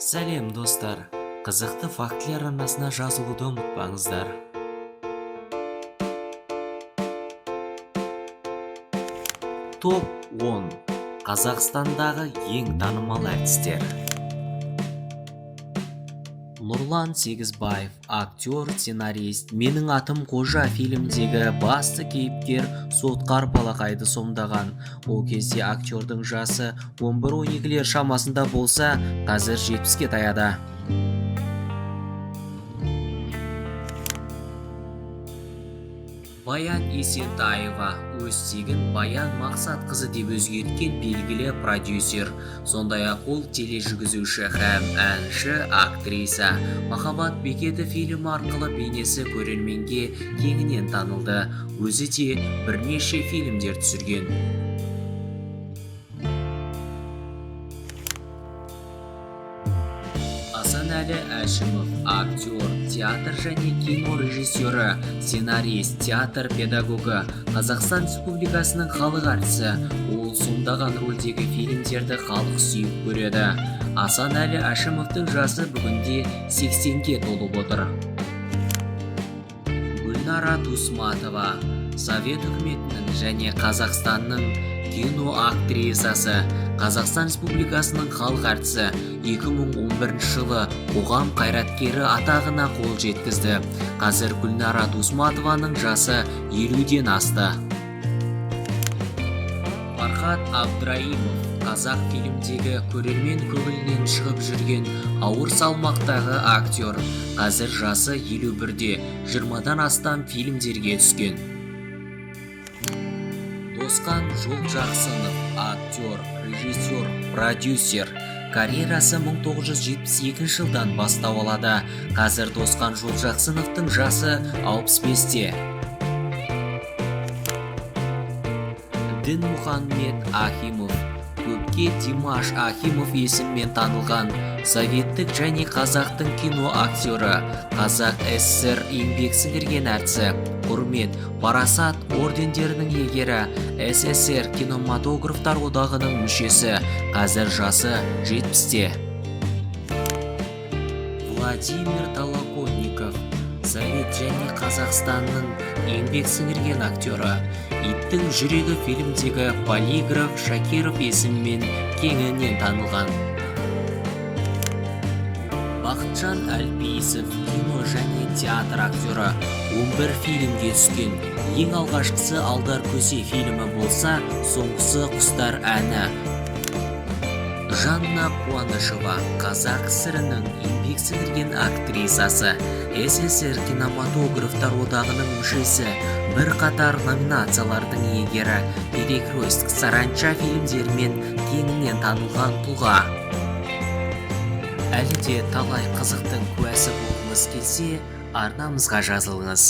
Сәлем достар, қызықты фактілер арнасына жазылуды ұмытпаңыздар. Топ 10. Қазақстандағы ең танымал әртістер. Нұрлан Сегізбаев, актер, сценарист. Менің атым Қожа фильмдегі басты кейіпкер Сотқар Балақайды сомдаған. Ол кезде актердің жасы 11-12 шамасында болса, қазір 70-ке таяды. Баян Есентаева, өз тегін Баян Мақсатқызы деп өзгерткен белгілі продюсер. Сондай-ақ ол тележүргізуші һәм әнші, актриса. Махаббат бекеті фильмі арқылы бейнесі көрерменге кеңінен танылды. Өзі де бірнеше фильмдер түсірген. Асанәлі Әшімов, актер, театр және кино режиссері, сценарист, театр педагогы, Қазақстан Республикасының халық әртісі. Ол сомдаған рөлдегі фильмдерді халық сүйіп көреді. Асанәлі Әшімовтың жасы бүгінде 80-ге толып отыр. Гүлнара Дусматова, Совет үкіметінің және Қазақстанның кино актрисасы, Қазақстан Республикасының халық әртісі. 2011 жылы қоғам қайраткері атағына қол жеткізді. Қазір Гүлнара Дусматованың жасы 50-ден асты. Фархат Абдраимов, қазақ фильмдегі көрермен көңілінен шығып жүрген ауыр салмақтағы актер. Қазір жасы 51-де, 20-дан астам фильмдерге түскен. Досқан Жолжақсынов, актер, режиссер, продюсер. Карьерасы 1972 жылдан бастау алады. Қазір Досқан Жолжақсыновтың жасы 65-те. Дінмұхаммед Ахимов, көпке Димаш Ахимов есіммен танылған советтік және қазақтың кино актері, Қазақ СССР еңбек сіңірген әртісі, құрмет, парасат ордендерінің иегері, СССР кинематографтар одағының мүшесі. Қазір жасы 70-те. Владимир Толоконников, Совет және Қазақстанның еңбек сіңірген актері. Иттің жүрегі фильмдегі полиграф Шакиров есіммен кеңінен танылған. Бақытжан Әлпейісов, кино және театр актері. 11 фильмге түскен. Ең алғашқысы Алдар көсе фильмі болса, соңғысы Құстар әні. Жанна Қуанышева, Қазақ СССР-ның еңбек сіңірген актрисасы, СССР кинематографтар одағының мүшесі, бірқатар номинациялардың иегері, Перекрестік, Саранча фильмдерімен кеңінен танылған тұлға. Әлі де талай қызықтың куәсі болғыңыз келсе, арнамызға жазылыңыз.